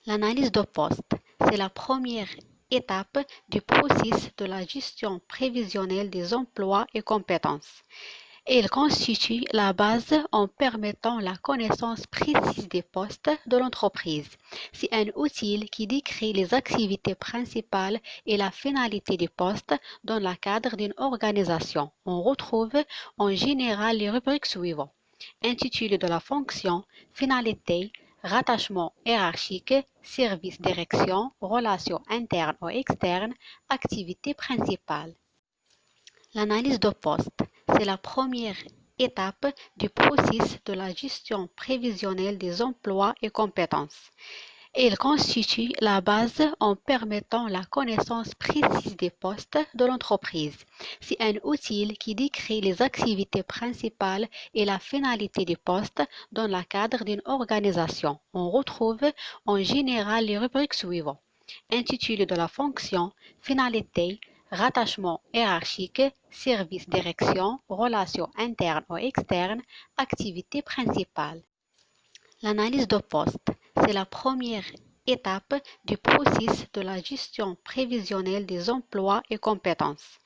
L'analyse de poste, c'est la première étape du processus de la gestion prévisionnelle des emplois et compétences. Elle constitue la base en permettant la connaissance précise des postes de l'entreprise. C'est un outil qui décrit les activités principales et la finalité des postes dans le cadre d'une organisation. On retrouve en général les rubriques suivantes: intitulé de la fonction, finalité, rattachement hiérarchique, service direction, relations internes ou externes, activité principale. L'analyse de poste, c'est la première étape du processus de la gestion prévisionnelle des emplois et compétences. Elle constitue la base en permettant la connaissance précise des postes de l'entreprise. C'est un outil qui décrit les activités principales et la finalité des postes dans le cadre d'une organisation. On retrouve en général les rubriques suivantes: intitulé de la fonction, finalité, rattachement hiérarchique, service direction, relations internes ou externes, activité principale. L'analyse de poste, c'est la première étape du processus de la gestion prévisionnelle des emplois et compétences.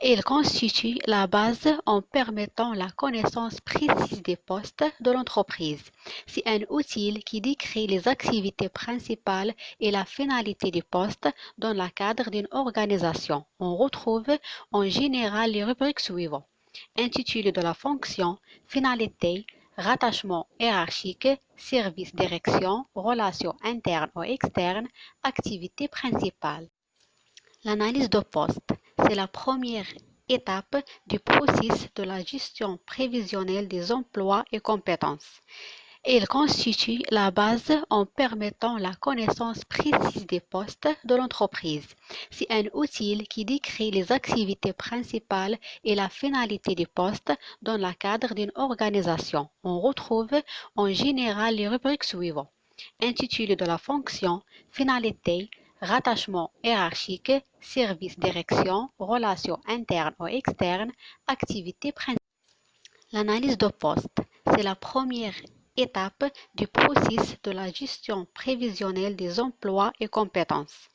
Elle constitue la base en permettant la connaissance précise des postes de l'entreprise. C'est un outil qui décrit les activités principales et la finalité des postes dans le cadre d'une organisation. On retrouve en général les rubriques suivantes: intitulé de la fonction, finalité, rattachement hiérarchique, service direction, relations internes ou externes, activité principale. L'analyse de poste, c'est la première étape du processus de la gestion prévisionnelle des emplois et compétences. Elle constitue la base en permettant la connaissance précise des postes de l'entreprise. C'est un outil qui décrit les activités principales et la finalité des postes dans le cadre d'une organisation. On retrouve en général les rubriques suivantes: intitulé de la fonction, finalité, rattachement hiérarchique, service direction, relations internes ou externes, activité principale. L'analyse de poste, c'est la première étape du processus de la gestion prévisionnelle des emplois et compétences.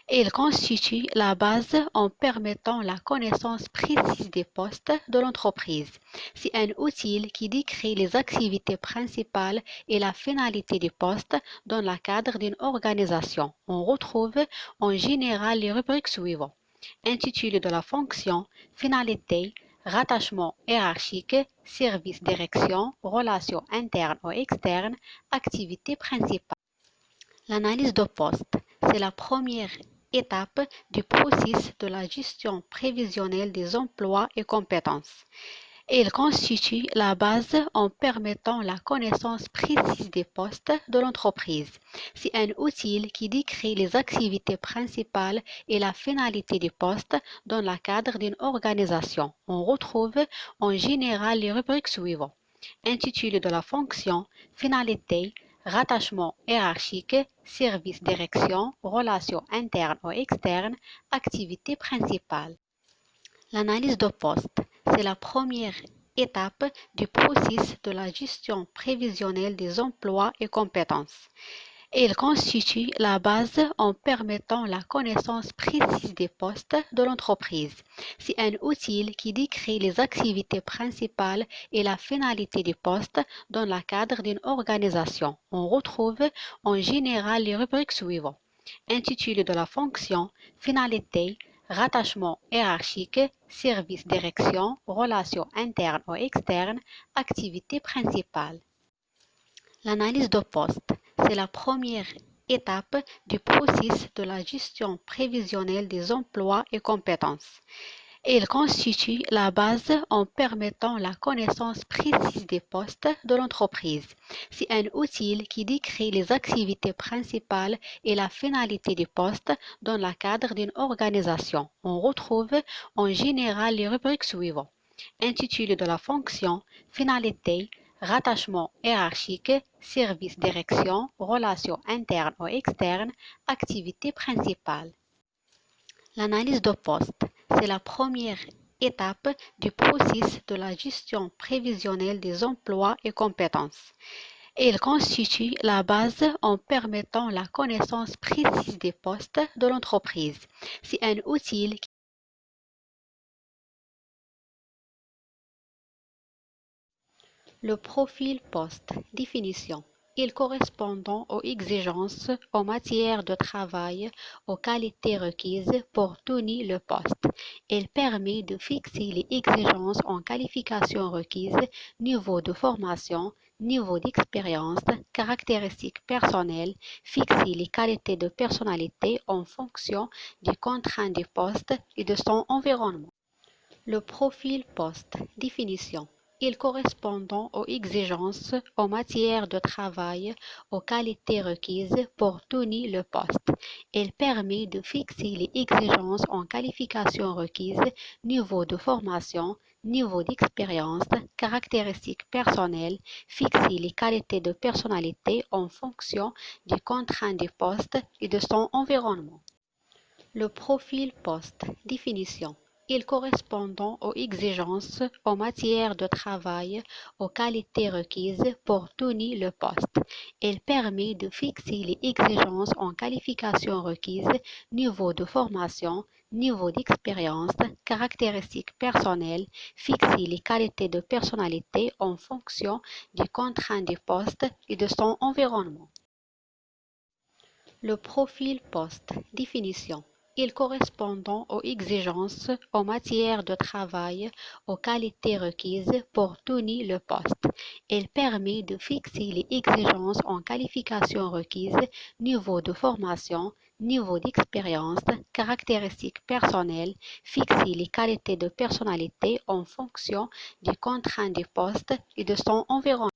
Elle constitue la base en permettant la connaissance précise des postes de l'entreprise. C'est un outil qui décrit les activités principales et la finalité des postes dans le cadre d'une organisation. On retrouve en général les rubriques suivantes: intitulé de la fonction, finalité, rattachement hiérarchique, service direction, relations internes ou externes, activité principale. L'analyse de poste, c'est la première étape du processus de la gestion prévisionnelle des emplois et compétences. Elle constitue la base en permettant la connaissance précise des postes de l'entreprise. C'est un outil qui décrit les activités principales et la finalité des postes dans le cadre d'une organisation. On retrouve en général les rubriques suivantes: intitulé de la fonction, finalité, rattachement hiérarchique, service direction, relations internes ou externes, activité principale. L'analyse de poste, c'est la première étape du processus de la gestion prévisionnelle des emplois et compétences. Elle constitue la base en permettant la connaissance précise des postes de l'entreprise. C'est un outil qui décrit les activités principales et la finalité des postes dans le cadre d'une organisation. On retrouve en général les rubriques suivantes: intitulé de la fonction, finalité, rattachement hiérarchique, service direction, relations internes ou externes, activité principale. L'analyse de poste, c'est la première étape du processus de la gestion prévisionnelle des emplois et compétences. Elle constitue la base en permettant la connaissance précise des postes de l'entreprise. C'est un outil qui décrit les activités principales et la finalité des postes dans le cadre d'une organisation. On retrouve en général les rubriques suivantes: intitulé de la fonction, finalité, rattachement hiérarchique, service direction, relations internes ou externes, activité principale. L'analyse de poste, c'est la première étape du processus de la gestion prévisionnelle des emplois et compétences. Il constitue la base en permettant la connaissance précise des postes de l'entreprise. C'est un outil. Le profil poste. Définition. Il correspondant aux exigences en matière de travail, aux qualités requises pour tenir le poste. Il permet de fixer les exigences en qualifications requises, niveau de formation, niveau d'expérience, caractéristiques personnelles, fixer les qualités de personnalité en fonction des contraintes du poste et de son environnement. Le profil poste. Définition. Il correspondant aux exigences en matière de travail, aux qualités requises pour tenir le poste. Il permet de fixer les exigences en qualifications requises, niveau de formation, niveau d'expérience, caractéristiques personnelles, fixer les qualités de personnalité en fonction des contraintes du poste et de son environnement. Le profil poste. Définition. Il correspondant aux exigences en matière de travail, aux qualités requises pour tenir le poste. Il permet de fixer les exigences en qualifications requises, niveau de formation, niveau d'expérience, caractéristiques personnelles, fixer les qualités de personnalité en fonction des contraintes du poste et de son environnement. Le profil poste. Définition. Il correspondant aux exigences en matière de travail, aux qualités requises pour tenir le poste. Il permet de fixer les exigences en qualifications requises, niveau de formation, niveau d'expérience, caractéristiques personnelles, fixer les qualités de personnalité en fonction des contraintes du poste et de son environnement.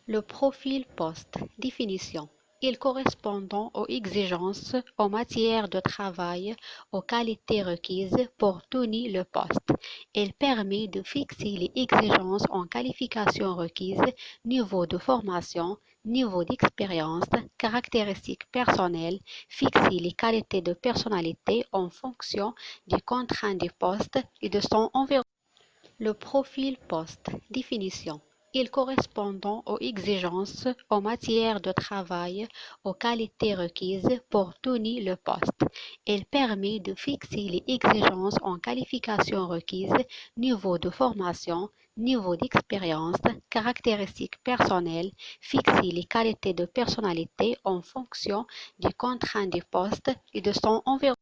Le profil poste. Définition. Il correspondant aux exigences en matière de travail, aux qualités requises pour tenir le poste. Il permet de fixer les exigences en qualifications requises, niveau de formation, niveau d'expérience, caractéristiques personnelles, fixer les qualités de personnalité en fonction des contraintes du poste et de son environnement. Le profil poste. Définition. Il correspondant aux exigences en matière de travail, aux qualités requises pour tenir le poste. Il permet de fixer les exigences en qualifications requises, niveau de formation, niveau d'expérience, caractéristiques personnelles, fixer les qualités de personnalité en fonction des contraintes du poste et de son environnement.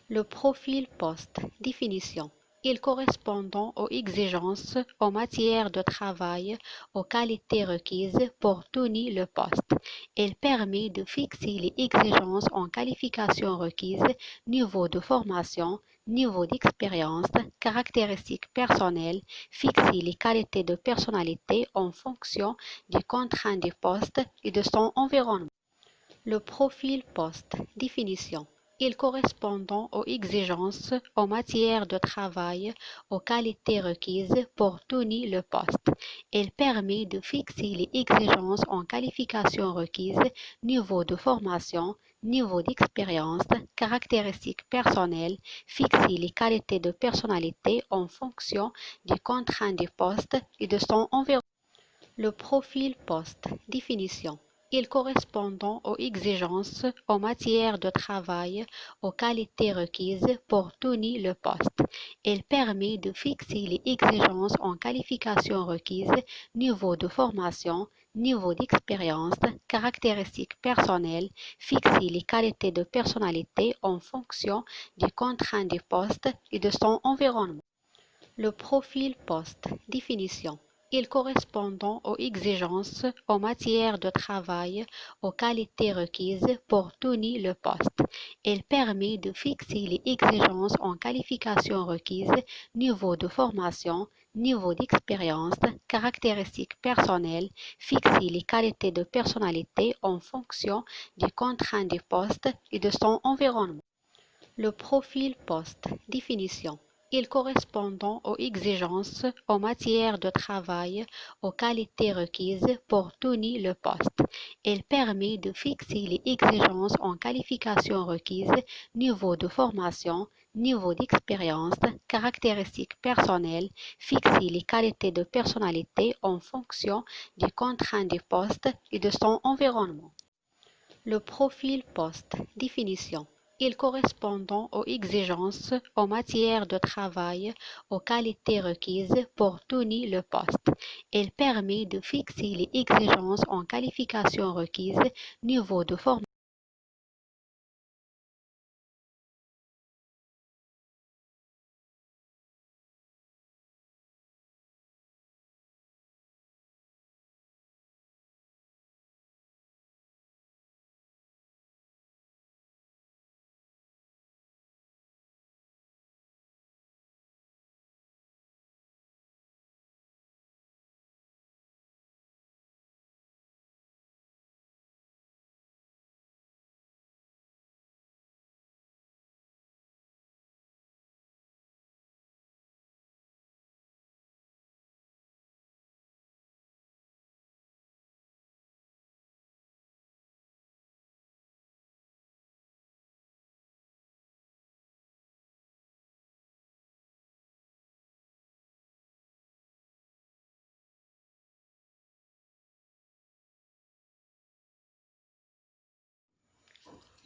Le profil poste. Définition. Il correspondant aux exigences en matière de travail, aux qualités requises pour tenir le poste. Il permet de fixer les exigences en qualifications requises, niveau de formation, niveau d'expérience, caractéristiques personnelles, fixer les qualités de personnalité en fonction des contraintes du poste et de son environnement. Le profil poste. Définition. Il correspondant aux exigences en matière de travail, aux qualités requises pour tenir le poste. Il permet de fixer les exigences en qualifications requises, niveau de formation, niveau d'expérience, caractéristiques personnelles, fixer les qualités de personnalité en fonction des contraintes du poste et de son environnement. Le profil poste. Définition. Il correspondant aux exigences en matière de travail, aux qualités requises pour tenir le poste. Il permet de fixer les exigences en qualifications requises, niveau de formation, niveau d'expérience, caractéristiques personnelles, fixer les qualités de personnalité en fonction des contraintes du poste et de son environnement. Le profil poste. Définition. Il correspondant aux exigences en matière de travail, aux qualités requises pour tenir le poste. Il permet de fixer les exigences en qualifications requises, niveau de formation, niveau d'expérience, caractéristiques personnelles, fixer les qualités de personnalité en fonction des contraintes du poste et de son environnement. Le profil poste. Définition. Il correspondant aux exigences en matière de travail, aux qualités requises pour tenir le poste. Il permet de fixer les exigences en qualifications requises, niveau de formation, niveau d'expérience, caractéristiques personnelles, fixer les qualités de personnalité en fonction des contraintes du poste et de son environnement. Le profil poste. Définition. Il correspondant aux exigences en matière de travail, aux qualités requises pour tenir le poste. Il permet de fixer les exigences en qualifications requises, niveau de formation.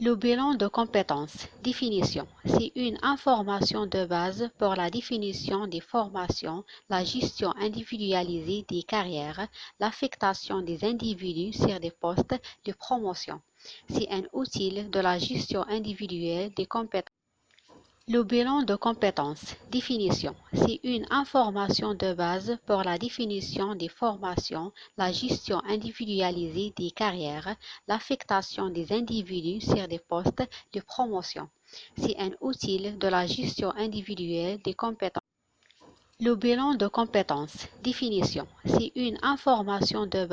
Le bilan de compétences. Définition. C'est une information de base pour la définition des formations, la gestion individualisée des carrières, l'affectation des individus sur des postes de promotion. C'est un outil de la gestion individuelle des compétences. Le bilan de compétences. Définition. C'est une information de base pour la définition des formations, la gestion individualisée des carrières, l'affectation des individus sur des postes de promotion. C'est un outil de la gestion individuelle des compétences. Le bilan de compétences. Définition.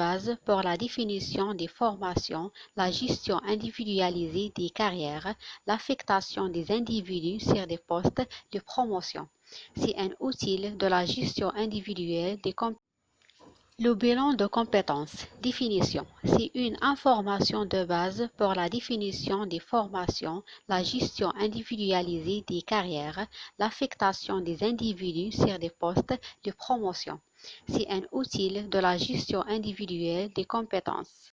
C'est une information de base pour la définition des formations, la gestion individualisée des carrières, l'affectation des individus sur des postes de promotion. C'est un outil de la gestion individuelle des compétences. Le bilan de compétences. Définition. C'est une information de base pour la définition des formations, la gestion individualisée des carrières, l'affectation des individus sur des postes de promotion. C'est un outil de la gestion individuelle des compétences.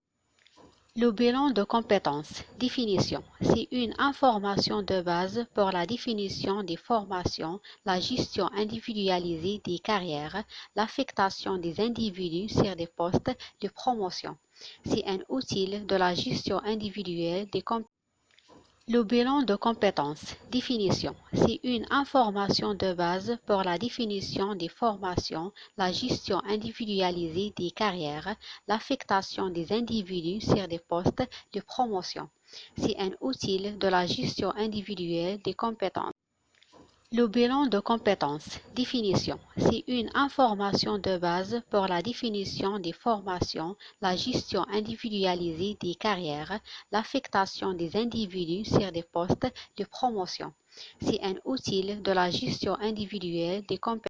Le bilan de compétences. Définition. C'est une information de base pour la définition des formations, la gestion individualisée des carrières, l'affectation des individus sur des postes de promotion. C'est un outil de la gestion individuelle des compétences. Le bilan de compétences. Définition. C'est une information de base pour la définition des formations, la gestion individualisée des carrières, l'affectation des individus sur des postes de promotion. C'est un outil de la gestion individuelle des compétences. Le bilan de compétences. Définition. C'est une information de base pour la définition des formations, la gestion individualisée des carrières, l'affectation des individus sur des postes de promotion. C'est un outil de la gestion individuelle des compétences.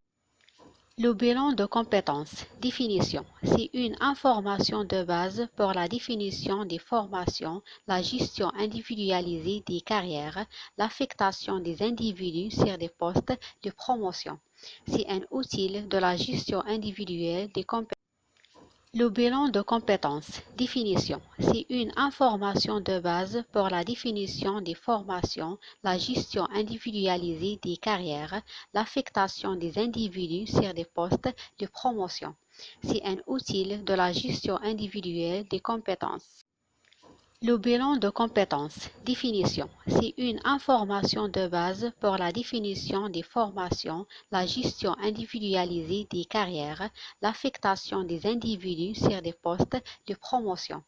Le bilan de compétences. Définition. C'est une information de base pour la définition des formations, la gestion individualisée des carrières, l'affectation des individus sur des postes de promotion. C'est un outil de la gestion individuelle des compétences. Le bilan de compétences. Définition. C'est une information de base pour la définition des formations, la gestion individualisée des carrières, l'affectation des individus sur des postes de promotion. C'est un outil de la gestion individuelle des compétences. Le bilan de compétences. Définition. C'est une information de base pour la définition des formations, la gestion individualisée des carrières, l'affectation des individus sur des postes de promotion.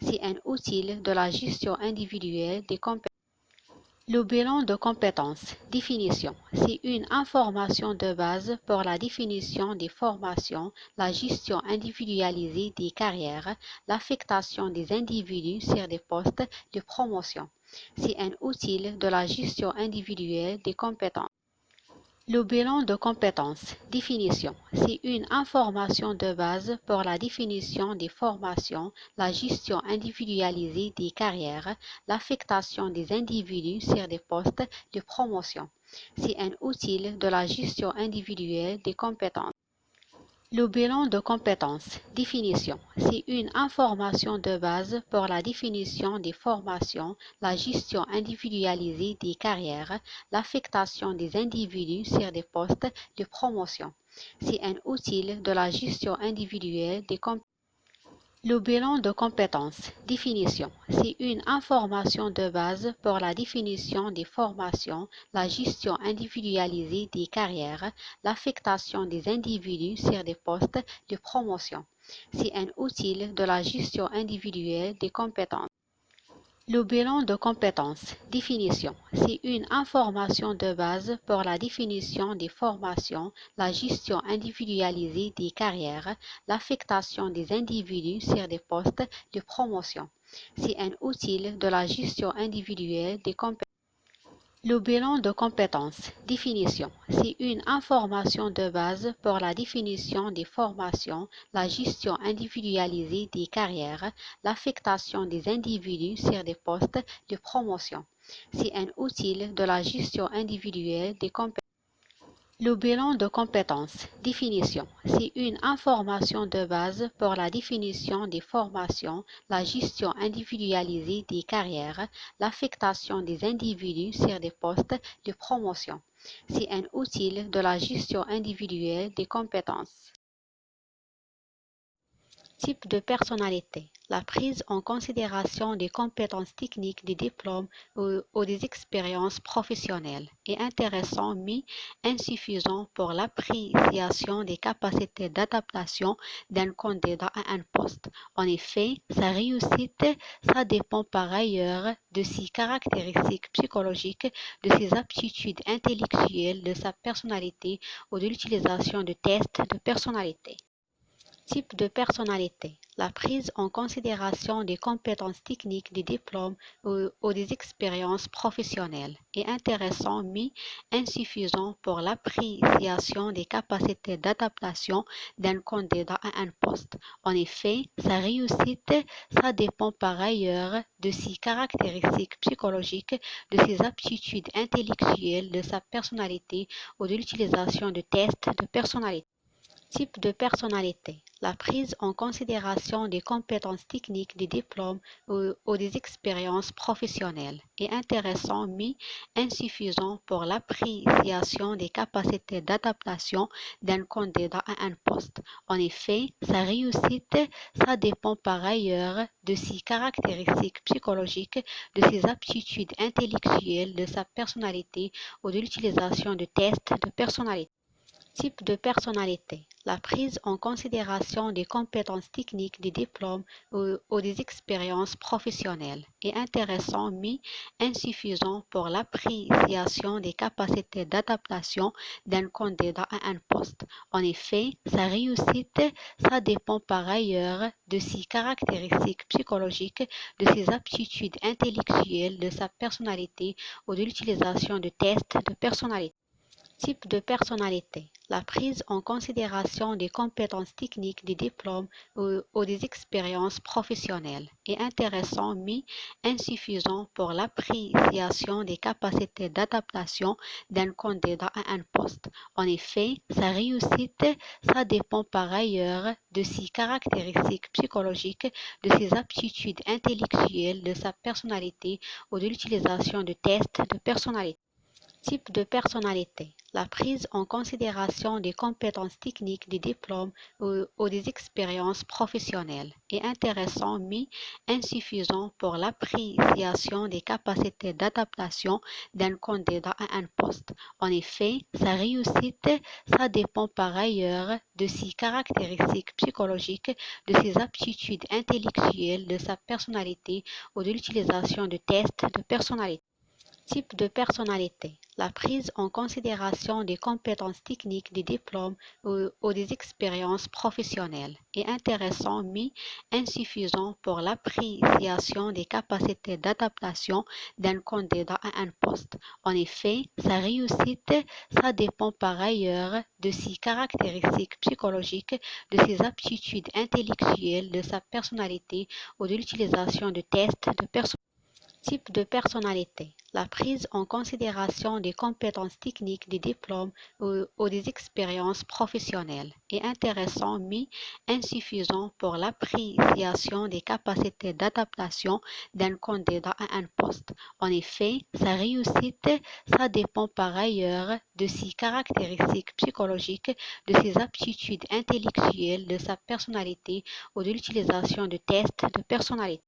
C'est un outil de la gestion individuelle des compétences. Le bilan de compétences. Définition. C'est une information de base pour la définition des formations, la gestion individualisée des carrières, l'affectation des individus sur des postes de promotion. C'est un outil de la gestion individuelle des compétences. Le bilan de compétences. Définition. C'est une information de base pour la définition des formations, la gestion individualisée des carrières, l'affectation des individus sur des postes de promotion. C'est un outil de la gestion individuelle des compétences. Le bilan de compétences. Définition. C'est une information de base pour la définition des formations, la gestion individualisée des carrières, l'affectation des individus sur des postes de promotion. C'est un outil de la gestion individuelle des compétences. Le bilan de compétences. Définition. C'est une information de base pour la définition des formations, la gestion individualisée des carrières, l'affectation des individus sur des postes de promotion. C'est un outil de la gestion individuelle des compétences. Le bilan de compétences. Définition. C'est une information de base pour la définition des formations, la gestion individualisée des carrières, l'affectation des individus sur des postes de promotion. C'est un outil de la gestion individuelle des compétences. Le bilan de compétences. Définition. C'est une information de base pour la définition des formations, la gestion individualisée des carrières, l'affectation des individus sur des postes de promotion. C'est un outil de la gestion individuelle des compétences. Le bilan de compétences. Définition. C'est une information de base pour la définition des formations, la gestion individualisée des carrières, l'affectation des individus sur des postes de promotion. C'est un outil de la gestion individuelle des compétences. Type de personnalité. La prise en considération des compétences techniques des diplômes ou des expériences professionnelles est intéressant mais insuffisant pour l'appréciation des capacités d'adaptation d'un candidat à un poste. En effet, sa réussite, ça dépend par ailleurs de ses caractéristiques psychologiques, de ses aptitudes intellectuelles, de sa personnalité ou de l'utilisation de tests de personnalité. Type de personnalité. La prise en considération des compétences techniques des diplômes ou des expériences professionnelles est intéressant mais insuffisant pour l'appréciation des capacités d'adaptation d'un candidat à un poste. En effet, sa réussite, ça dépend par ailleurs de ses caractéristiques psychologiques, de ses aptitudes intellectuelles, de sa personnalité ou de l'utilisation de tests de personnalité. Type de personnalité. La prise en considération des compétences techniques des diplômes ou des expériences professionnelles est intéressant mais insuffisant pour l'appréciation des capacités d'adaptation d'un candidat à un poste. En effet, sa réussite, ça dépend par ailleurs de ses caractéristiques psychologiques, de ses aptitudes intellectuelles, de sa personnalité ou de l'utilisation de tests de personnalité. Type de personnalité. La prise en considération des compétences techniques des diplômes ou des expériences professionnelles est intéressant mais insuffisant pour l'appréciation des capacités d'adaptation d'un candidat à un poste. En effet, sa réussite, ça dépend par ailleurs de ses caractéristiques psychologiques, de ses aptitudes intellectuelles, de sa personnalité ou de l'utilisation de tests de personnalité. Type de personnalité. La prise en considération des compétences techniques des diplômes ou des expériences professionnelles est intéressant mais insuffisant pour l'appréciation des capacités d'adaptation d'un candidat à un poste. En effet, sa réussite, ça dépend par ailleurs de ses caractéristiques psychologiques, de ses aptitudes intellectuelles, de sa personnalité ou de l'utilisation de tests de personnalité. Type de personnalité. La prise en considération des compétences techniques des diplômes ou des expériences professionnelles est intéressant mais insuffisant pour l'appréciation des capacités d'adaptation d'un candidat à un poste. En effet, sa réussite, ça dépend par ailleurs de ses caractéristiques psychologiques, de ses aptitudes intellectuelles, de sa personnalité ou de l'utilisation de tests de personnalité. Type de personnalité. La prise en considération des compétences techniques, des diplômes ou des expériences professionnelles est intéressant mais insuffisant pour l'appréciation des capacités d'adaptation d'un candidat à un poste. En effet, sa réussite, ça dépend par ailleurs de ses caractéristiques psychologiques, de ses aptitudes intellectuelles, de sa personnalité ou de l'utilisation de tests de personnalité. Type de personnalité. La prise en considération des compétences techniques, des diplômes ou des expériences professionnelles est intéressant mais insuffisant pour l'appréciation des capacités d'adaptation d'un candidat à un poste. En effet, sa réussite, ça dépend par ailleurs de ses caractéristiques psychologiques, de ses aptitudes intellectuelles, de sa personnalité ou de l'utilisation de tests de personnalité.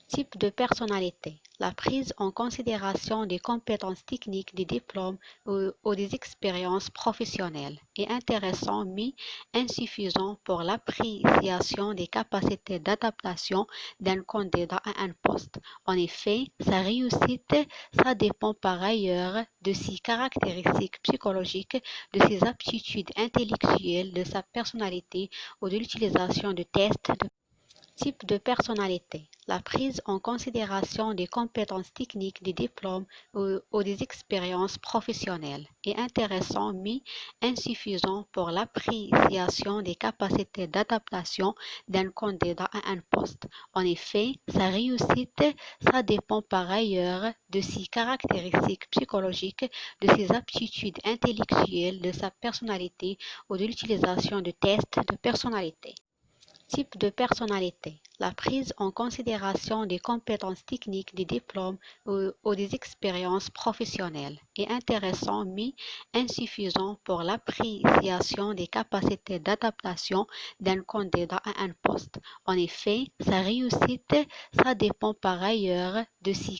Type de personnalité. La prise en considération des compétences techniques, des diplômes ou des expériences professionnelles est intéressant mais insuffisant pour l'appréciation des capacités d'adaptation d'un candidat à un poste. En effet, sa réussite, ça dépend par ailleurs de ses caractéristiques psychologiques, de ses aptitudes intellectuelles, de sa personnalité ou de l'utilisation de tests de Type de personnalité. La prise en considération des compétences techniques, des diplômes ou des expériences professionnelles est intéressant mais insuffisant pour l'appréciation des capacités d'adaptation d'un candidat à un poste. En effet, sa réussite, ça dépend par ailleurs de ses caractéristiques psychologiques, de ses aptitudes intellectuelles, de sa personnalité ou de l'utilisation de tests de personnalité. Type de personnalité. La prise en considération des compétences techniques, des diplômes ou des expériences professionnelles est intéressant mais insuffisant pour l'appréciation des capacités d'adaptation d'un candidat à un poste. En effet, sa réussite, ça dépend par ailleurs de ses